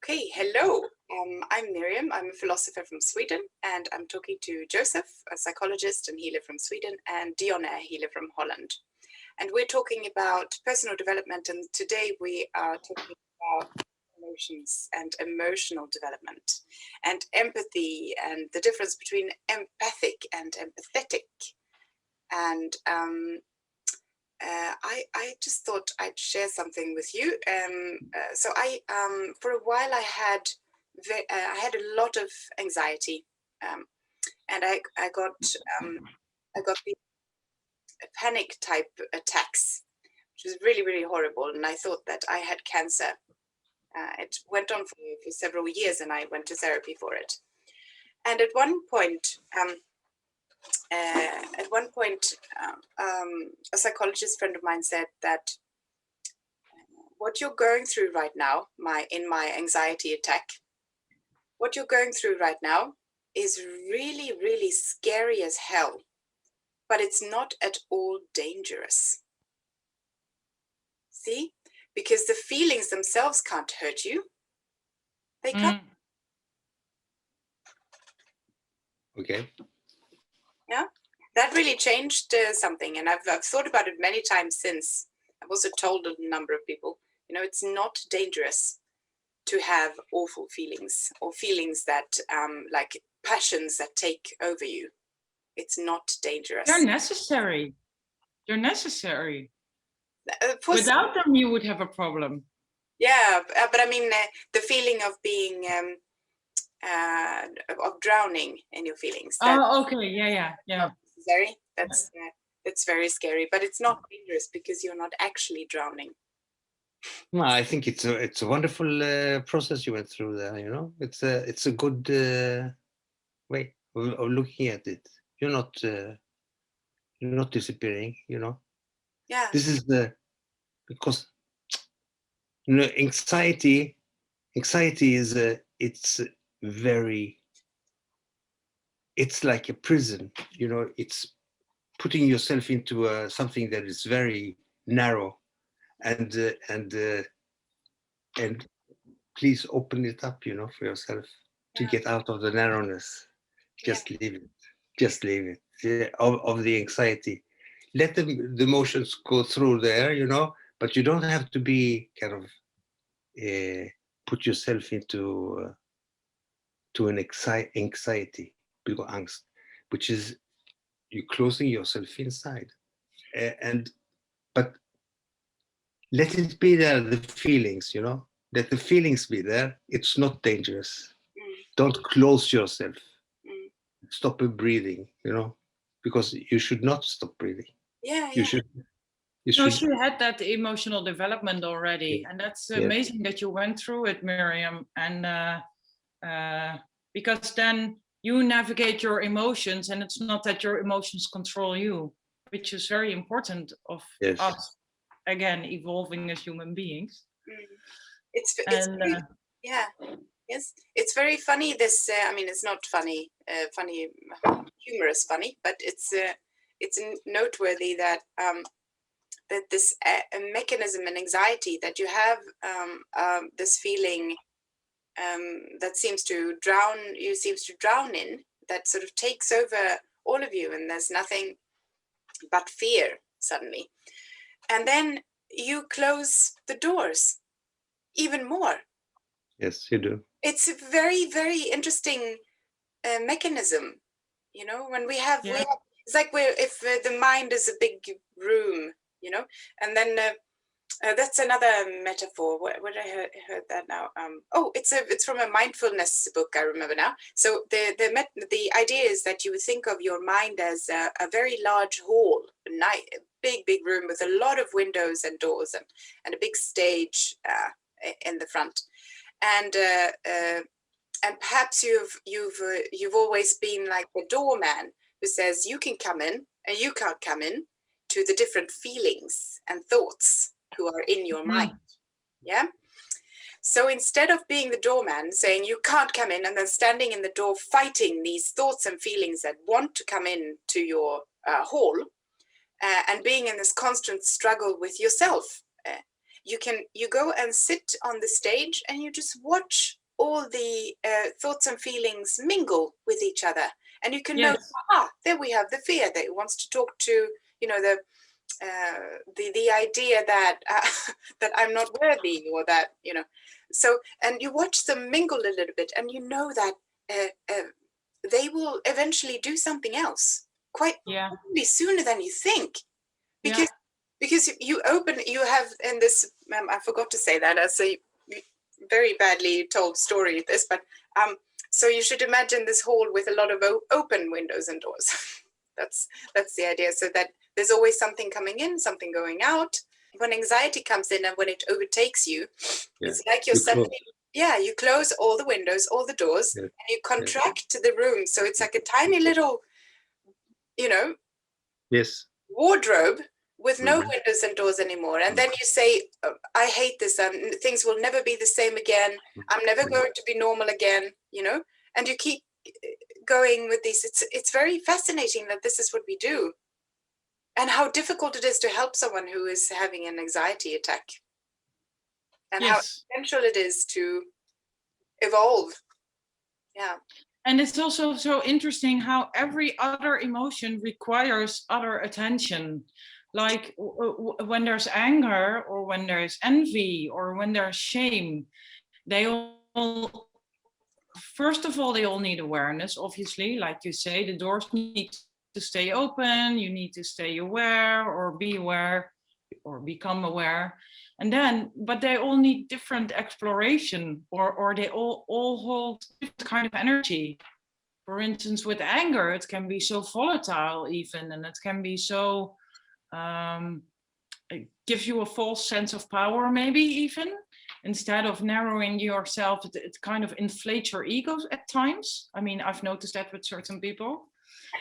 Okay, hello. I'm Miriam. I'm a philosopher from Sweden, and I'm talking to Josef, a psychologist and healer from Sweden, and Dyonne, a healer from Holland. And we're talking about personal development, and today we are talking about emotions and emotional development, and empathy, and the difference between empathic and empathetic. And I just thought I'd share something with you. So for a while, I had a lot of anxiety, and I got the panic type attacks, which was really, really horrible. And I thought that I had cancer. It went on for several years, and I went to therapy for it. And at one point, a psychologist friend of mine said that what you're going through right now, in my anxiety attack, what you're going through right now is really, really scary as hell, but it's not at all dangerous. See? Because the feelings themselves can't hurt you. They can't. Okay. Yeah, that really changed something, and I've thought about it many times since. I've also told a number of people, it's not dangerous to have awful feelings or feelings that like passions that take over you. It's not dangerous. They're necessary. They're necessary. Without them, you would have a problem. Yeah, but I mean, the feeling of being of drowning in your feelings. Okay, yeah. Necessary. That's very scary, but it's not dangerous because you're not actually drowning. No, I think it's a wonderful process you went through there. It's a good way of looking at it. You're not disappearing. Yeah. This is because anxiety is it's like a prison. It's putting yourself into something that is very narrow, and please open it up, for yourself to get out of the narrowness. Just leave it. Yeah, of the anxiety. Let the emotions go through there, but you don't have to be kind of put yourself into to an anxiety, angst, which is you closing yourself inside, but let it be there, the feelings, let the feelings be there. It's not dangerous. Don't close yourself. Stop breathing, because you should not stop breathing. You should. No, she had that emotional development already, and that's amazing that you went through it, Miriam. And because then you navigate your emotions, and it's not that your emotions control you, which is very important of us, again, evolving as human beings. It's very funny. This, it's not funny, humorous funny, but it's noteworthy that that this mechanism in anxiety that you have this feeling that seems to drown in, that sort of takes over all of you, and there's nothing but fear suddenly, and then you close the doors even more. Yes, you do. It's a very, very interesting mechanism, when we have, it's like if the mind is a big room, and then that's another metaphor. What I heard that now. It's from a mindfulness book, I remember now. So the idea is that you think of your mind as a very large hall, a big room with a lot of windows and doors and a big stage in the front. And perhaps you've always been like the doorman who says you can come in and you can't come in to the different feelings and thoughts who are in your mind. Yeah. So instead of being the doorman saying you can't come in, and then standing in the door fighting these thoughts and feelings that want to come in to your hall, and being in this constant struggle with yourself, you go and sit on the stage and you just watch all the thoughts and feelings mingle with each other, and you can know, there we have the fear that wants to talk to, you know, the idea that that I'm not worthy, or that, you know. So, and you watch them mingle a little bit, and you know that they will eventually do something else quite probably sooner than you think, because you have in this, I forgot to say that as a very badly told story, this, but so you should imagine this hall with a lot of open windows and doors. that's the idea, so that there's always something coming in, something going out. When anxiety comes in and when it overtakes you, it's like you're suddenly, you close all the windows, all the doors, and you contract the room. So it's like a tiny little, you know, wardrobe with no windows and doors anymore. And then you say, I hate this, things will never be the same again. I'm never going to be normal again, you know, and you keep going with these. It's very fascinating that this is what we do, and how difficult it is to help someone who is having an anxiety attack, and how essential it is to evolve. Yeah. And it's also so interesting how every other emotion requires other attention. Like when there's anger, or when there's envy, or when there's shame, they all, first of all, they all need awareness, obviously. Like you say, the doors need to stay open, you need to stay aware, or be aware, or become aware. And then, but they all need different exploration, or they all hold different kind of energy. For instance, with anger, it can be so volatile even, and it can be so, it gives you a false sense of power, maybe even. Instead of narrowing yourself, it kind of inflates your ego at times. I mean, I've noticed that with certain people.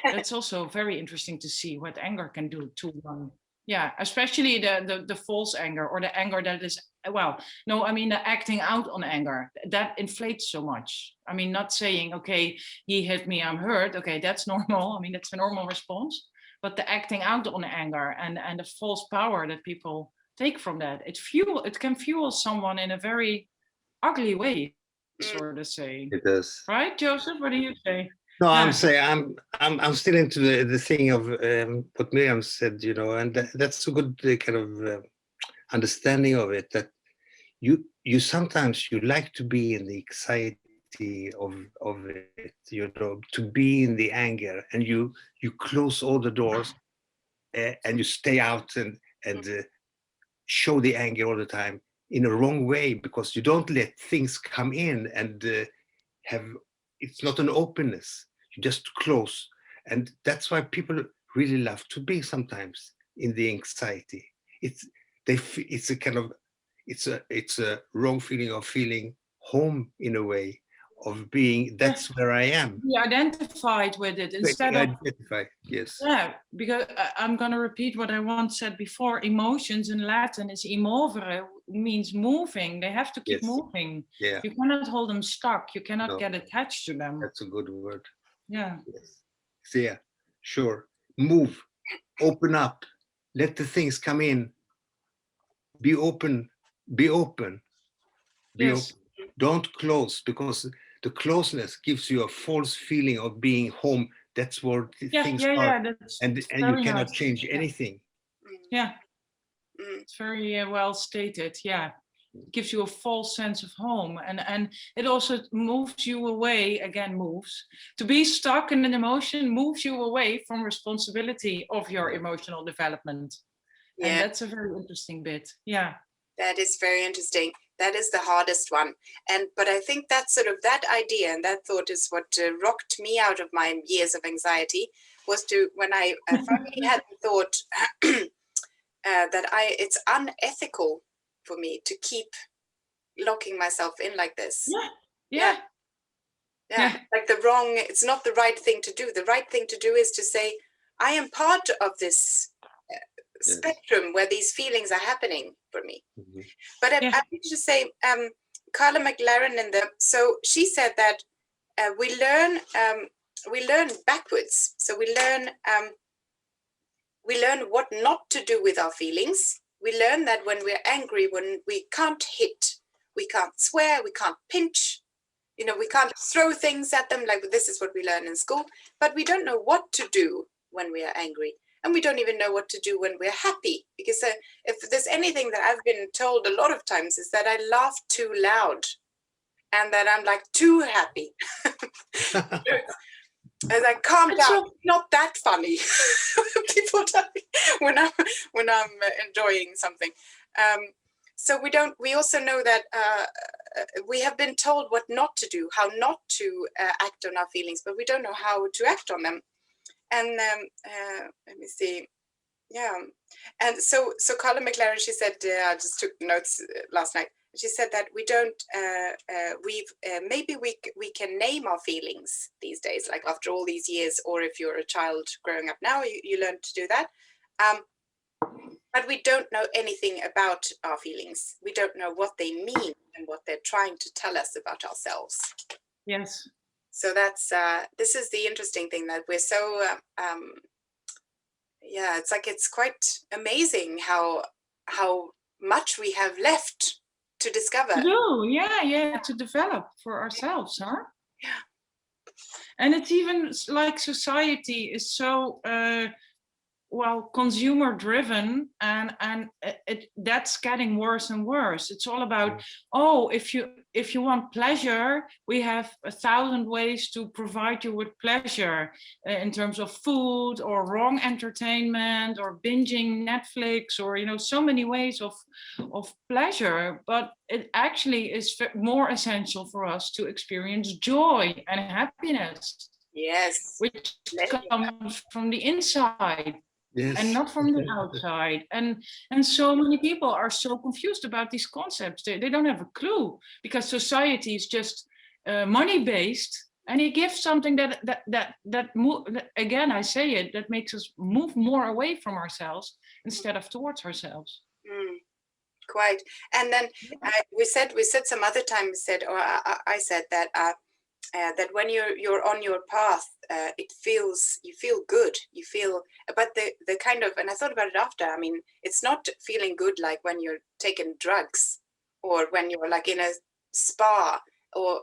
It's also very interesting to see what anger can do to one. Yeah, especially the false anger, or the anger that is, well, no, I mean the acting out on anger, that inflates so much. I mean, not saying, okay, he hit me, I'm hurt. Okay, that's normal. I mean, that's a normal response. But the acting out on anger and the false power that people take from that, it can fuel someone in a very ugly way, sort of say. It does. Right, Joseph? What do you say? No, I'm saying I'm still into the thing of what Miriam said, you know, and that's a good kind of understanding of it. That you sometimes you like to be in the anxiety of it, you know, to be in the anger, and you close all the doors and you stay out and show the anger all the time in a wrong way, because you don't let things come in and have. It's not an openness. You just close, and that's why people really love to be sometimes in the anxiety. It's a kind of it's a wrong feeling of feeling home in a way, of being that's where I am. Be identified with it instead of identify. Yes. Yeah, because I'm going to repeat what I once said before. Emotions in Latin is immovere, means moving. They have to keep moving. Yeah. You cannot hold them stuck. You cannot get attached to them. That's a good word. Yeah. Yes. So yeah, sure. Move, open up, let the things come in. Be open. Be open. Be open. Don't close, because the closeness gives you a false feeling of being home. That's where things are, and you cannot change anything. Yeah, it's very well stated. Yeah, it gives you a false sense of home, and it also moves you away. Again, to be stuck in an emotion moves you away from responsibility of your emotional development. Yeah, and that's a very interesting bit. Yeah, that is very interesting. That is the hardest one. But I think that sort of that idea and that thought is what rocked me out of my years of anxiety, was when I finally had the thought that it's unethical for me to keep locking myself in like this. Yeah. Like it's not the right thing to do. The right thing to do is to say, I am part of this spectrum where these feelings are happening for me. Mm-hmm. But I need to say, Carla McLaren so she said that we learn backwards. So we learn what not to do with our feelings. we learn that when we're angry, when we can't hit, we can't swear, we can't pinch, you know, we can't throw things at them, like this is what we learn in school, but we don't know what to do when we are angry. And we don't even know what to do when we're happy, because if there's anything that I've been told a lot of times is that I laugh too loud and that I'm like too happy. As I calm down, not that funny. People tell me when I'm enjoying something. So we also know that we have been told what not to do, how not to act on our feelings, but we don't know how to act on them. And let me see. Yeah. And so Carla McLaren, she said, I just took notes last night. She said that we don't, maybe we can name our feelings these days, like after all these years, or if you're a child growing up now, you learn to do that. But we don't know anything about our feelings. We don't know what they mean and what they're trying to tell us about ourselves. Yes. So that's, this is the interesting thing, that we're so, yeah, it's like, it's quite amazing how much we have left to discover. To develop for ourselves, huh? Yeah. And it's even like society is so consumer driven, and that's getting worse and worse. It's all about, if you want pleasure, we have 1,000 ways to provide you with pleasure, in terms of food or wrong entertainment or binging Netflix, or so many ways of pleasure. But it actually is more essential for us to experience joy and happiness. Yes. Which comes from the inside. Yes. And not from the outside. And so many people are so confused about these concepts. They don't have a clue, because society is just money based, and it gives something that again, I say it, that makes us move more away from ourselves instead of towards ourselves. Quite. And then we said some other time, I said that that when you're on your path, you feel good, but the kind of, and I thought about it after, I mean, it's not feeling good like when you're taking drugs, or when you're like in a spa,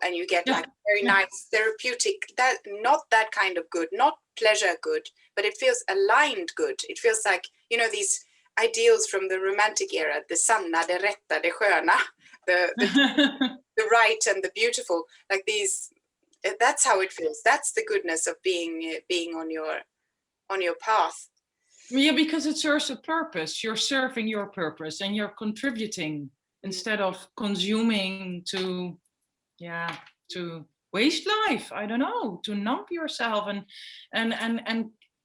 and you get like very nice therapeutic, not that kind of good, not pleasure good, but it feels aligned good. It feels like, these ideals from the romantic era, the sanna, the rätta, the sköna, the right and the beautiful, like these. That's how it feels. That's the goodness of being on your path. Yeah, because it serves a purpose. You're serving your purpose, and you're contributing instead of consuming to waste life. I don't know, to numb yourself and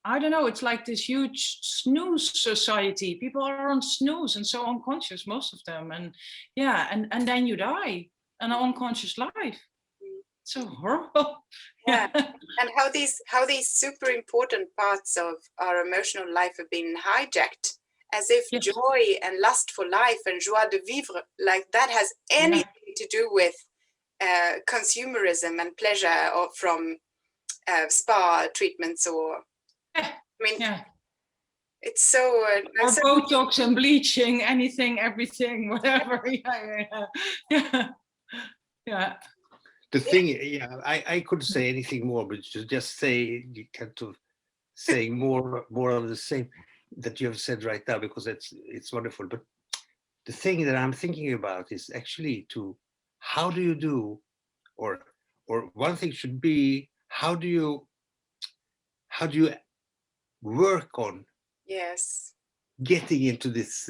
I don't know. It's like this huge snooze society. People are on snooze and so unconscious, most of them, and then you die an unconscious life. So horrible. Yeah. And how these super important parts of our emotional life have been hijacked, as if joy and lust for life and joie de vivre, like that has anything to do with consumerism and pleasure, or from spa treatments, or I mean, it's so or Botox and bleaching, anything, everything, whatever. Yeah. The thing, I could say anything more, but just say, you kind of saying more of the same that you have said right now, because it's wonderful. But the thing that I'm thinking about is actually how do you do, or one thing should be, how do you work on getting into this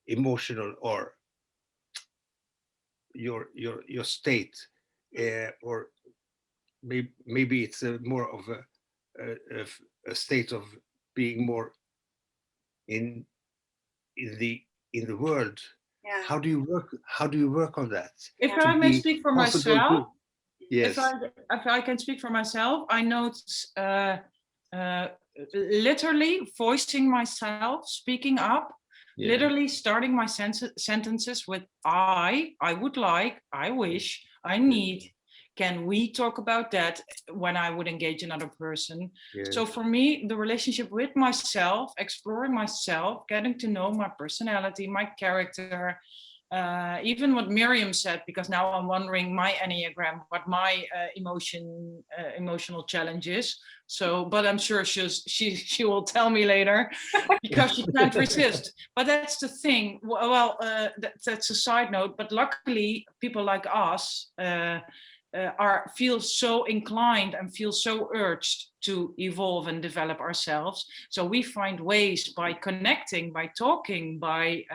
emotional, or your state, or maybe it's more of a state of being more in the world. How do you work on that? If I may speak for myself, yes. If I can speak for myself, I notice literally voicing myself, speaking up, literally starting my sentences with I would like, I wish, I need, can we talk about that when I would engage another person? Yes. So for me, the relationship with myself, exploring myself, getting to know my personality, my character, even what Miriam said, because now I'm wondering my Enneagram, what my emotional challenge is. So, but I'm sure she will tell me later because she can't resist. But that's the thing. Well, that's a side note. But luckily, people like us feel so inclined and feel so urged to evolve and develop ourselves. So we find ways by connecting, by talking, by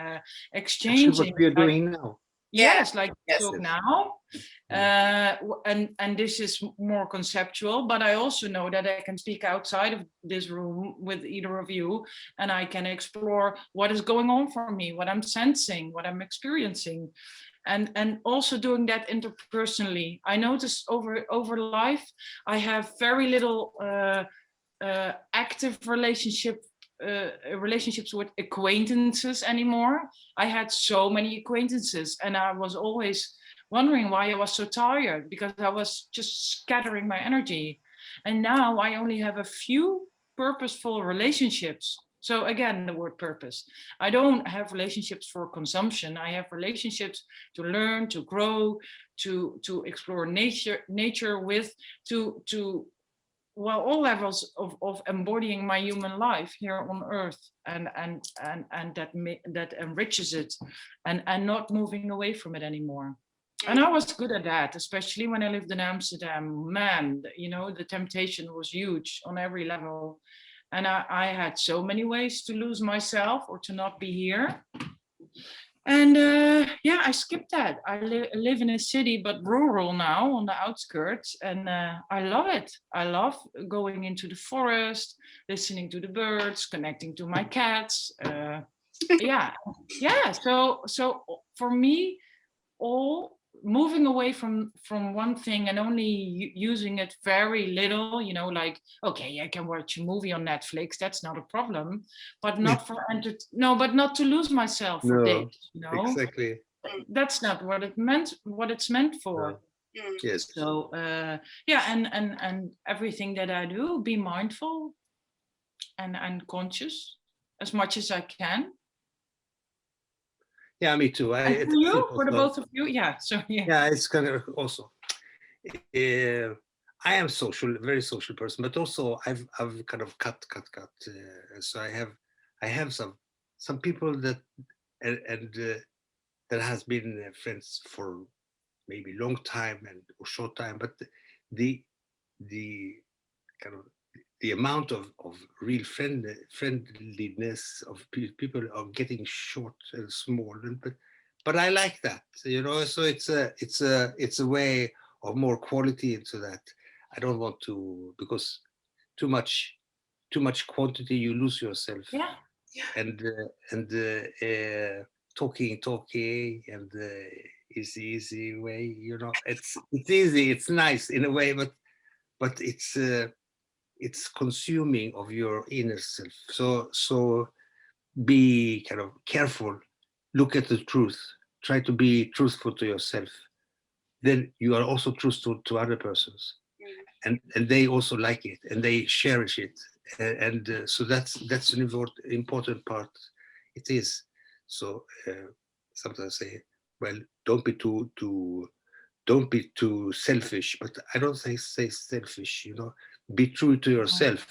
exchanging. Actually, what we are doing now. Yes, like yes. talk now. And this is more conceptual, but I also know that I can speak outside of this room with either of you, and I can explore what is going on for me, what I'm sensing, what I'm experiencing. And also doing that interpersonally. I noticed over life, I have very little active relationships with acquaintances anymore. I had so many acquaintances, and I was always wondering why I was so tired, because I was just scattering my energy. And now I only have a few purposeful relationships. So again, the word purpose. I don't have relationships for consumption. I have relationships to learn, to grow, to explore nature with, to well, all levels of embodying my human life here on earth, and that enriches it, and not moving away from it anymore. And I was good at that, especially when I lived in Amsterdam. Man, you know, the temptation was huge on every level. And I had so many ways to lose myself or to not be here. And yeah, I skipped that. I live in a city, but rural now, on the outskirts. And I love it. I love going into the forest, listening to the birds, connecting to my cats. Yeah. So for me, all moving away from one thing and only using it very little, you know, like, okay, I can watch a movie on Netflix, that's not a problem, but not for but not to lose myself for days, you know. Exactly. That's not what it's meant for. No. Yes. So yeah, and everything that I do, be mindful and conscious as much as I can. Yeah, me too. And for you, for the both of you, yeah. So yeah. Yeah, it's kind of also. I am very social person, but also I've kind of cut. So I have some people that and that has been friends for maybe long time and or short time, but the kind of the amount of real friendliness of people are getting short and small, but I like that, you know. So it's a way of more quality into that. I don't want to, because too much quantity, you lose yourself. Yeah. And talking and easy way, you know. It's easy, it's nice in a way, but it's consuming of your inner self. So be kind of careful, look at the truth, try to be truthful to yourself, then you are also truthful to other persons, and they also like it and they cherish it, and so that's an important part. It is. So sometimes I say, well, don't be too selfish, but I don't say selfish, you know. Be true to yourself.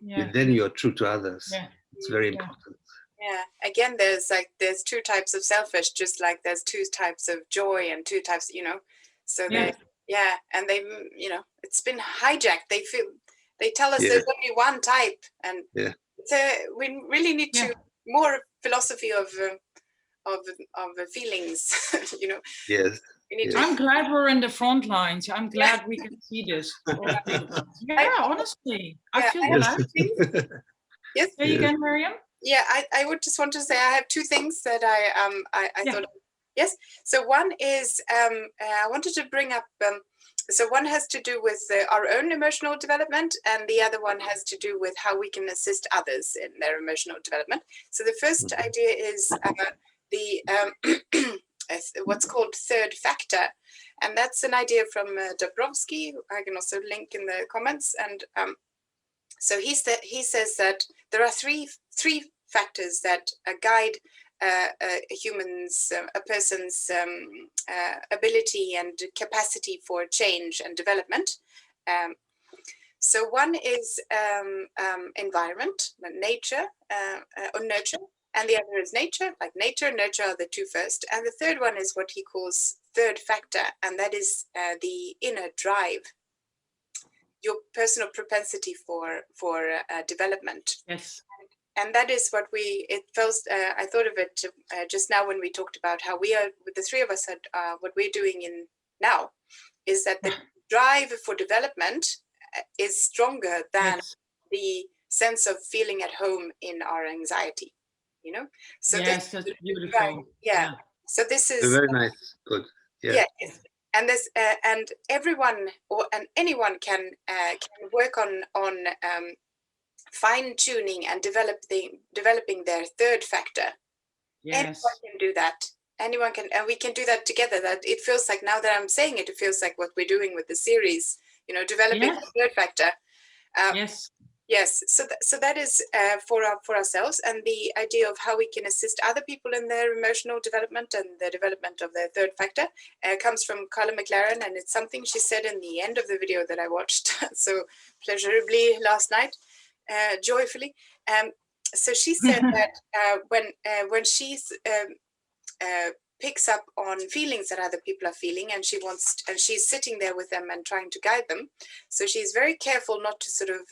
Yeah. Then you are true to others. Yeah. It's very important. Yeah, again, there's two types of selfish, just like there's two types of joy and two types, you know. So yeah, and they, you know, it's been hijacked. They tell us there's only one type, and we really need to more philosophy of feelings, you know. Yes. I'm glad we're in the front lines. I'm glad we can see this. Yeah, honestly, I feel glad. Yes. Say again, Miriam. Yeah, I would just want to say I have two things that I thought. Yes. So one is I wanted to bring up. So one has to do with our own emotional development, and the other one has to do with how we can assist others in their emotional development. So the first idea is the what's called third factor, And that's an idea from Dabrowski. I can also link in the comments. And so he says that there are three factors that guide a person's ability and capacity for change and development. So one is environment, nature, or nurture, and the other is nature. Like nature, nurture are the two first, and the third one is what he calls third factor, and that is the inner drive, your personal propensity for development. Yes. And that is what I thought of it just now when we talked about how we are, with the three of us, what we're doing in now is that the drive for development is stronger than the sense of feeling at home in our anxiety, you know? So yes, that's beautiful. Yeah. So this is very nice. Good. Yeah. And this and everyone and anyone can work on fine tuning and developing their third factor. Yes. Anyone can do that. Anyone can, and we can do that together. That it feels like, now that I'm saying it, it feels like what we're doing with the series. You know, developing the third factor. Yes. So that is for ourselves, and the idea of how we can assist other people in their emotional development and the development of their third factor comes from Carla McLaren, and it's something she said in the end of the video that I watched so pleasurably last night, joyfully. So she said that when she's picks up on feelings that other people are feeling, and she's sitting there with them and trying to guide them, so she's very careful not to sort of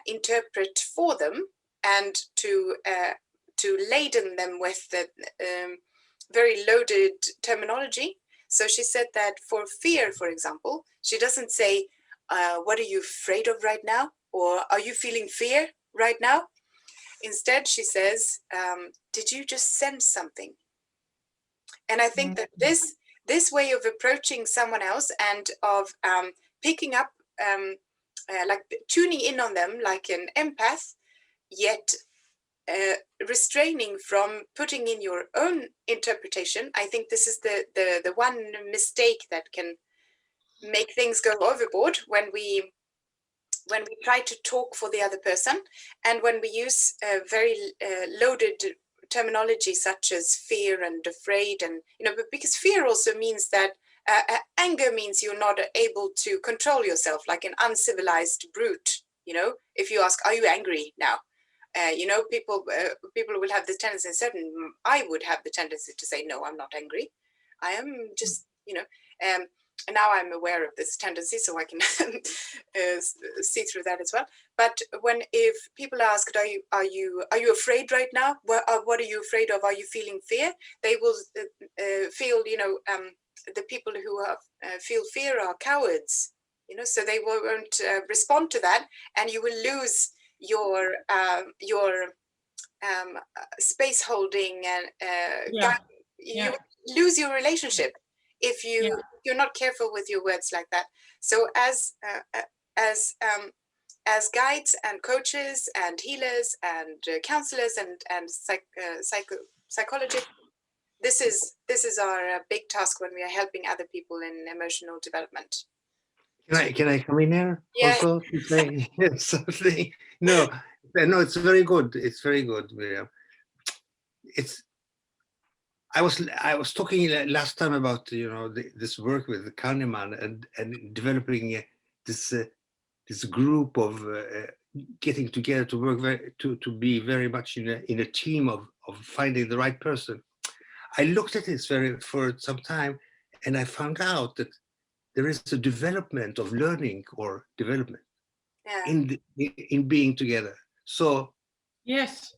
interpret for them and to laden them with the very loaded terminology. So she said that for fear, for example, she doesn't say, what are you afraid of right now? Or are you feeling fear right now? Instead, she says, did you just sense something? And I think that this way of approaching someone else and of picking up, like tuning in on them like an empath, yet restraining from putting in your own interpretation. I think this is the one mistake that can make things go overboard when we try to talk for the other person, and when we use very loaded terminology such as fear and afraid, and but because fear also means that anger means you're not able to control yourself, like an uncivilized brute. If you ask, are you angry now? People will have the tendency, I would have the tendency to say, no, I'm not angry. I am just, and now I'm aware of this tendency, so I can see through that as well. But if people are asked, are you afraid right now? What are you afraid of? Are you feeling fear? They will feel, the people who feel fear are cowards. So they won't respond to that, and you will lose your space holding, and you lose your relationship if you're not careful with your words like that. So as guides and coaches and healers and counselors and psychologists, this is our big task when we are helping other people in emotional development. Can I come in here? Yeah. Also to say something? No, it's very good. It's very good, Miriam. I was talking last time about this work with Kahneman and developing this group of getting together to work to be very much in a team of finding the right person. I looked at this for some time, and I found out that there is a development of learning or development in being together. So yes,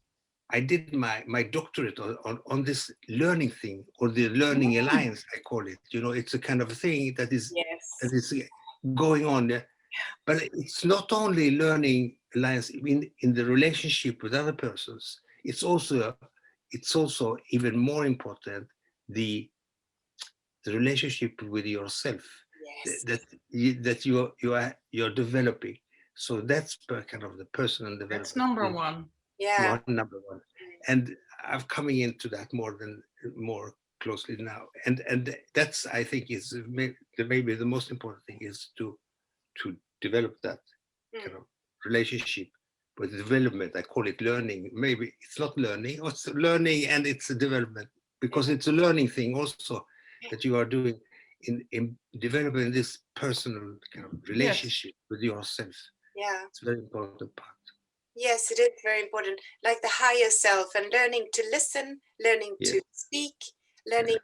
I did my doctorate on this learning thing, or the learning alliance, I call it. It's a kind of thing that is going on there. But it's not only learning alliance in the relationship with other persons. It's also even more important, the relationship with yourself. That you're developing. So that's kind of the personal development. That's number one. Yeah. Number one. And I'm coming into that more closely now, and that's, I think, is maybe the most important thing, is to develop that kind of relationship with development. I call it learning. Maybe it's not learning, or it's learning and it's a development, because it's a learning thing also that you are doing in developing this personal kind of relationship with yourself. Yeah, it's a very important part. Yes, it is very important. Like the higher self, and learning to listen, learning to speak, learning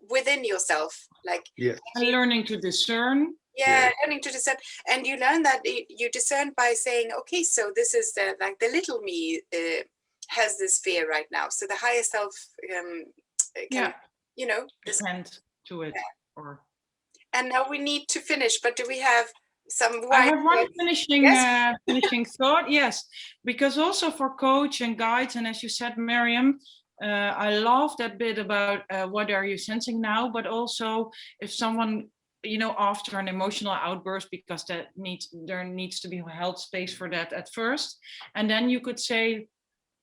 within yourself, like and learning to discern. Learning to discern. And you learn that you discern by saying, okay, so this is like the little me has this fear right now. So the higher self can, depend to it. And now we need to finish, but do we have some I have one finishing thought, yes, because also for coach and guides, and as you said, Miriam, I love that bit about what are you sensing now, but also if someone, after an emotional outburst, because there needs to be held space for that at first, and then you could say,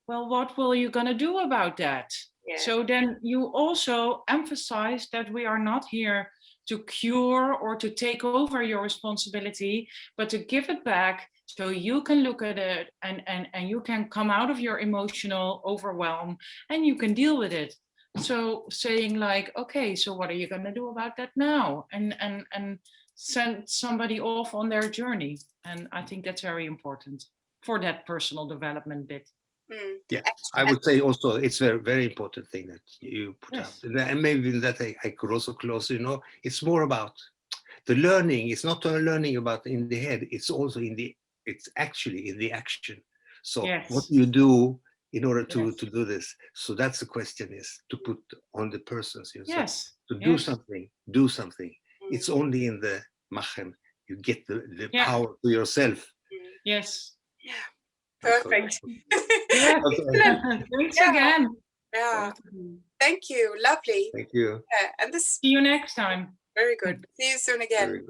well, what will you gonna do about that? So then you also emphasize that we are not here to cure or to take over your responsibility, but to give it back so you can look at it and you can come out of your emotional overwhelm and you can deal with it. So saying like, okay, so what are you going to do about that now? And send somebody off on their journey. And I think that's very important for that personal development bit. Yeah, I would say also it's a very, very important thing that you put out. And maybe that I could also close, it's more about the learning. It's not only learning about in the head, it's also it's actually in the action. So what do you do in order to do this? So that's the question, is to put on the persons yourself. To do something. It's only in the machen you get the power to yourself. Yes. Yeah. Perfect. Thanks again. Yeah. Thank you. Lovely. Thank you. And this. See you next time. Very good. See you soon again.